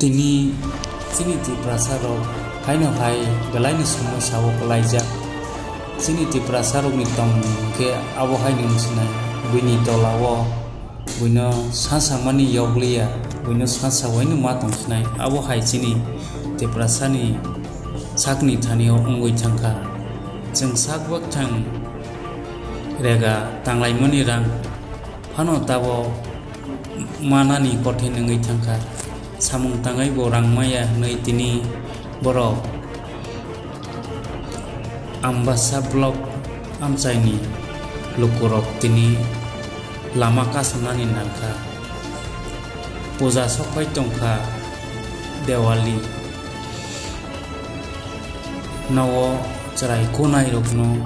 Tini sini ti prasaro haino hai belai ni semua sawo pelajar. Sini ti prasaro ni tong ke awo hai ni musnai. Bini tolawo, bino sasa mani yoglia, bino sasa wani matong musnai. Awo hai sini ti prasani sakni thanio ungui changka. Jeng sak wak chang rega tanglai mani rang. Hano tawo mana ni kotin ngai changka. Samung tangai borang maya nai tini borok ambasa blok amcai ni lukurok tini lama kasunani nangka puja sokai tongka Dewali nawo cerai kunai rokno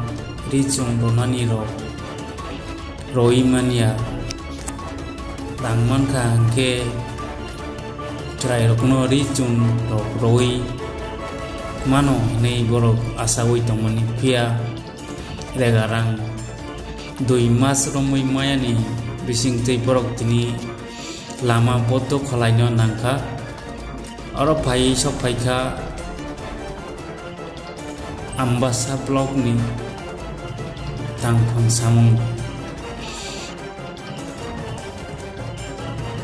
ricung donani rok roimania rangman ka ke cerai rokno ricun rok roi mano nei borok asawoi tongmani pia regarang doi mas romoi mayani bising tei borok tini lama boto kholaino nangka aro pai sok paika ambasa blog ni tangphang samung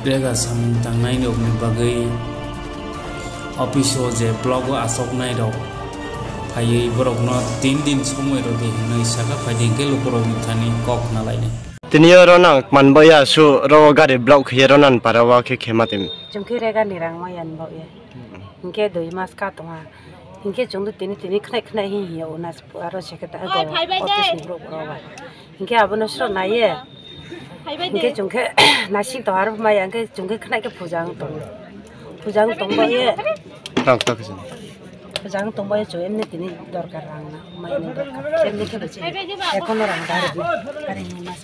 rega samung tangnai rok ni bagai office je blog asok nai rok phai borok no 3 din somoi ro de nei saka phai ke lukorok ni thani kok na laine tini rona manbaya su ro gari blog heronan parawa ke khematim jumke rega nirang mayan bo ye inke doi mas ka twa inke jungdu tini khna hi hi onas aro seketa go office ni bro wa inke abono sro na ye inke jungke nasi to aro maya inke jungke khna ke pujang tong bo ye tak tak sin pujang tong bo ye jo emne tini dorkar rang na mai ni dorkar emne ke bache ekono rang dar bi are ni mas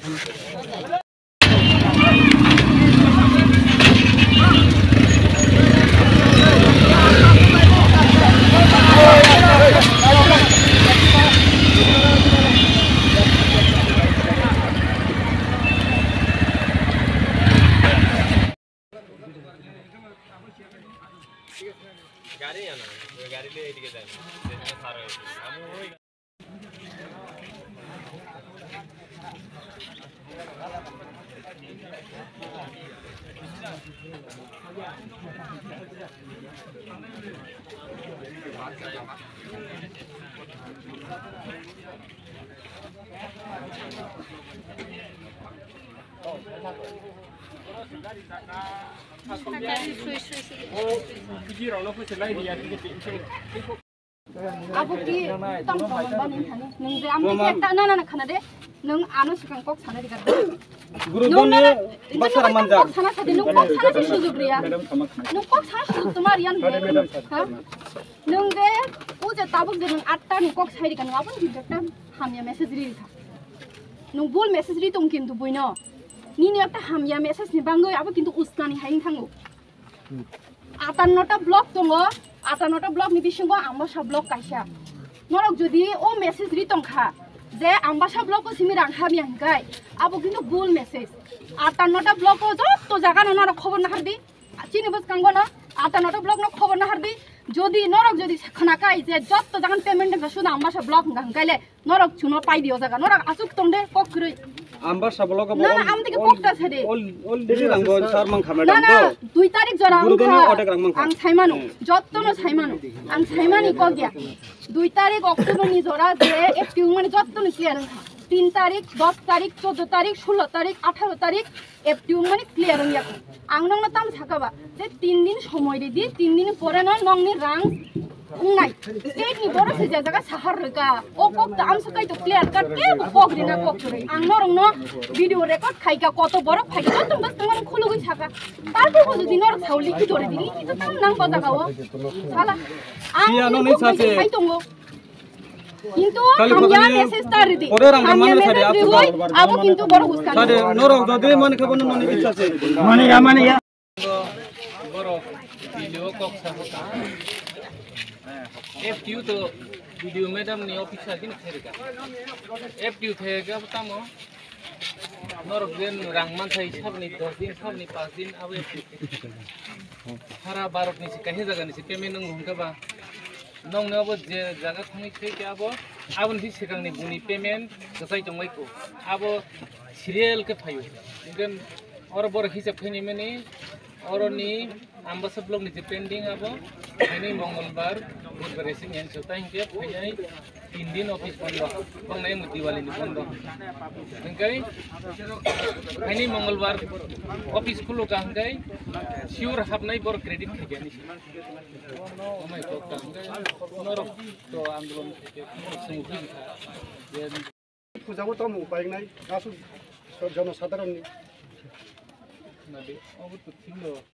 गाड़ी है ना गाड़ी ले इधर जाए देखने सारा हम वही Abu ki tam tam banin thani nung je amni ke ta na khana de nung anu sikang kok sana dikat guru done basara manja kok sana thadi nung kok sana se sujug riya nung kok sana sujug tumar yan he ha nung je u je tabuk je nung 8 ta nung kok sai dikan abun ki jakta hamya message ri tha nung bol message ri tum kintu buino ni ni ekta hamya message ni bangoi abu kintu uskani haing thango 58টা block দङो 58টা block नि बिसिङाव आम्बासा block काइसा नरक जुदि ओ message रि तंखा जे आम्बासा block को सिमी रां हाबि हंगाय आबो किन्तु बुल मेसेज 58टा ब्लक को जत जागा नरक खबर ना हरदि चिनि बस कांगो न 58टा ब्लक न खबर ना हरदि যদি নরক যদি খানাকাই যে যত জাগান পেমেন্ট না শুনা আম্বাসা ব্লক গাঙ্গাইলে নরক চুনো পাই দিও জায়গা নরক আসুক তংদে ককরই ambasa blog না না আম থেকে পকটা ছেড়ে all diri rango sar mang khameda না না 2 তারিখ জরা আং ছাইমানো যতনো ছাইমানো আং ছাইমানি ক গিয়া 2 তারিখ অক্টোবর নি জরা যে একটিউ মানে যতনো ক্লিয়ার 3 তারিখ 10 তারিখ 14 তারিখ 16 তারিখ 18 তারিখ একটিউ মানে ক্লিয়ার হইয়া আং নং তাম ছাকাবা যে 3 দিন সময় দি 3 দিন পরে নংনি রাং নাই স্টেট নি বড় সে জায়গা সাহার রগা ও কক দাম সকাই তো ক্লিয়ার কাট কে কক দিনা কক করে আং নরং ন ভিডিও রেকর্ড খাইকা কত বড় খাইকা তো বস তোমার খুলু গই ছাকা তারপর যদি নর ছাউলি কি ধরে দিলি কি তো তাম নাং কথা গাও শালা আং নি সাথে খাই তঙ্গো কিন্তু হামিয়া মেসেজ তার দি হামিয়া মেসেজ দি হই আবো কিন্তু বড় হুস্কান সাথে নরক যদি মনে খবর ননি ইচ্ছা আছে মানে बरो वीडियो कॉक साहता FTU तो वीडियो मैडम ने ऑफिस आदि न थेरेगा FTU थेरेगा बतामो norok gen rangman thai sabni 10 din sabni 5 din abe hara barok ni kahe jaga ni payment nang hungka ba nong na bo je jaga thangni thai ke abo abon di sekang ni buni payment kasai tongmai ko abo serial ke phayu gen or bor hisab khani meni oroni ambasa blog ni pending abo ini mongolbar budbar esing yang sota hingke phaiai 3 din office bondo bangnai mu diwali ni bondo hingkai ini mongolbar office khulu ka hingkai sure habnai bor credit khajani omai to ka hingkai norok to andolon senghi পূজাবো তো উপায় নাই আসুন জনসাধারণ nabi obut to